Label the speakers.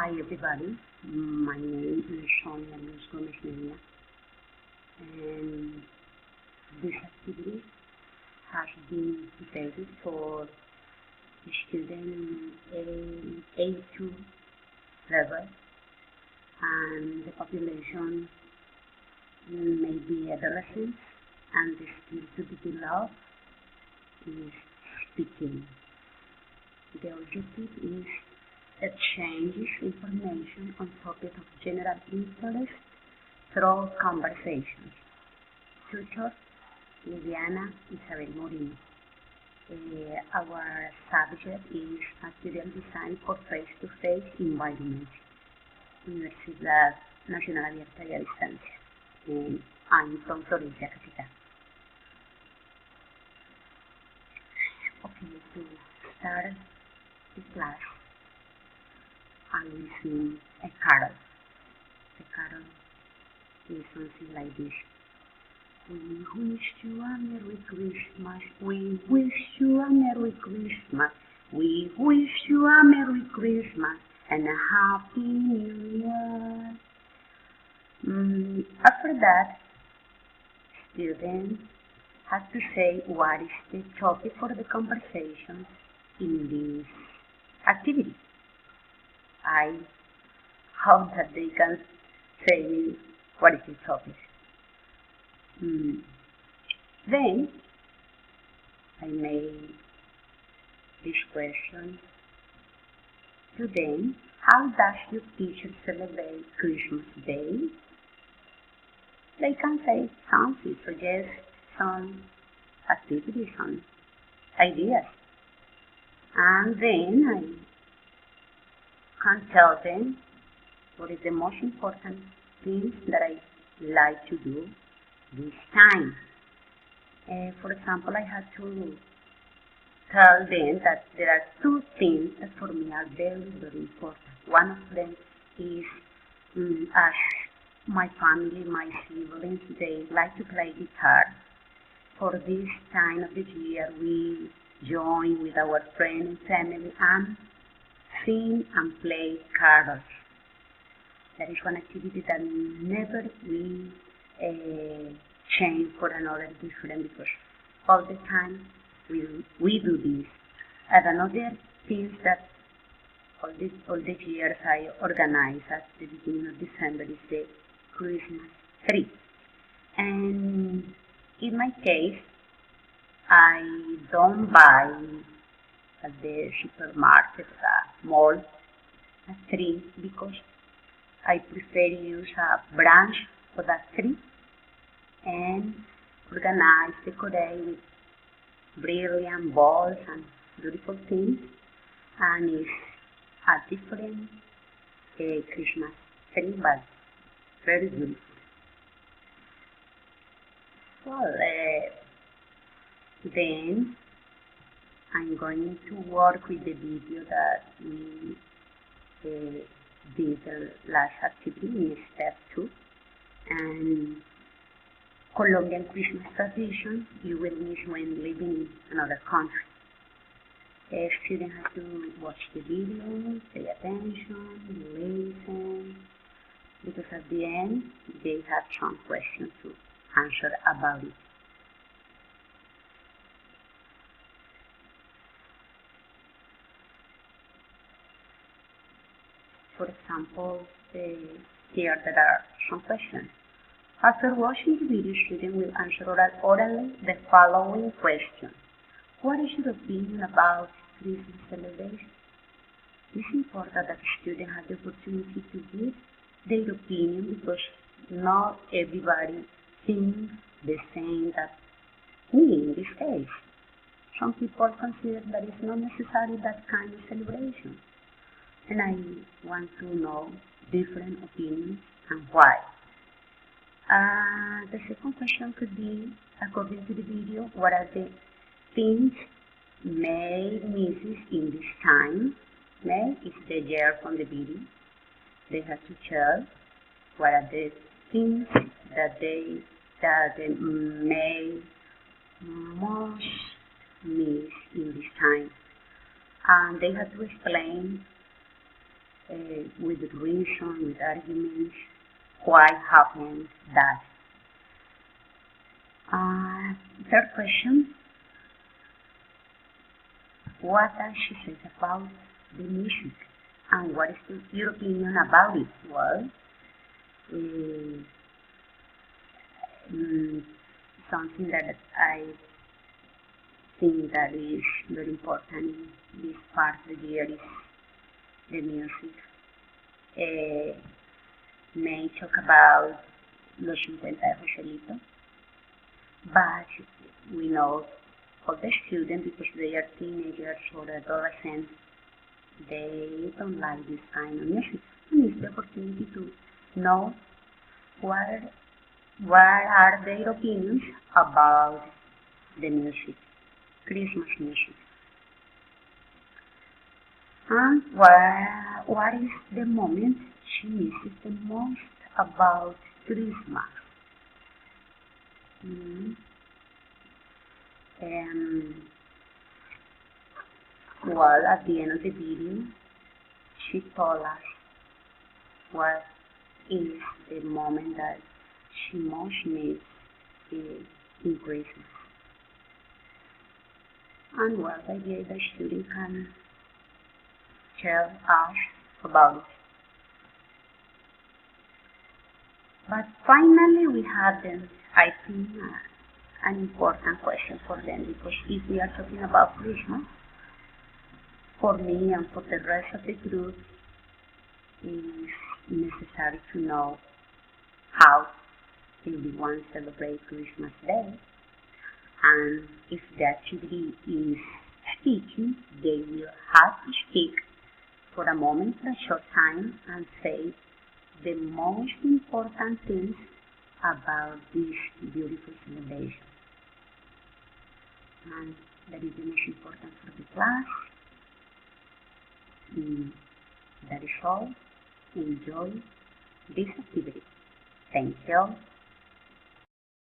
Speaker 1: Hi everybody, my name is Sonia Luz Gomez Medina, and this activity has been created for students in A2 level, and the population may be adolescents, and the skill to be developed is speaking. The objective is exchanges information on topics of general interest through conversations. Tutor Liliana Isabel Moreno. Our subject is Material Design for Face-to-Face Environments, Universidad Nacional Abierta y a Distancia. And I'm from Florencia, Capital. Okay, to start the class, I will sing a carol. The carol is something like this. We wish you a Merry Christmas. We wish you a Merry Christmas. We wish you a Merry Christmas and a Happy New Year. After that, students have to say what is the topic for the conversation in this activity. I hope that they can say me what is the topic. Then I made this question to them. How does your teacher celebrate Christmas Day? They can say something, suggest some activities, some ideas. And then I can tell them what is the most important things that I like to do this time. For example, I had to tell them that there are two things that for me are very, very important. One of them is as my family, my siblings, they like to play guitar. For this time of the year, we join with our friends and family and sing and play carols. That is one activity that never we change for another different, because all the time we do this. And another thing that all the years I organize at the beginning of December is the Christmas tree. And in my case, I don't buy at the supermarket, mall, a tree, because I prefer use a branch for that tree and organize, decorate with brilliant balls and beautiful things, and it's a different Christmas tree, but very beautiful. Well, then I'm going to work with the video that we did the last activity in step 2, and Colombian Christmas tradition you will miss when living in another country. Students have to watch the video, pay attention, listen, because at the end they have some questions to answer about it. For example, here there are some questions. After watching the video, students will answer orally the following question. What is your opinion about Christmas celebration? It's important that students have the opportunity to give their opinion, because not everybody thinks the same that me in this case. Some people consider that it's not necessary that kind of celebration. And I want to know different opinions and why. The second question could be, according to the video, what are the things May misses in this time? May is the year from the video. They have to tell what are the things that May most miss in this time. And they have to explain with reason, with arguments, why happens that. Third question, what does she say about the music? And what is your opinion about it? Well, something that I think that is very important in this part of the year is the music. May talk about Los 50 de Joselito, but we know all the students, because they are teenagers or adolescents, they don't like this kind of music. And it's the opportunity to know what are their opinions about the music, Christmas music. And what is the moment she misses the most about Christmas? Well, at the end of the video, she told us what is the moment that she most needs in Christmas. And well, the idea the student can tell us about it. But finally, we have them, I think, an important question for them, because if we are talking about Christmas, for me and for the rest of the group, it's necessary to know how everyone celebrates Christmas Day. And if the activity is speaking, they will have to speak for a moment, for a short time, and say the most important things about this beautiful celebration. And that is the most important for the class. That is all. Enjoy this activity. Thank you.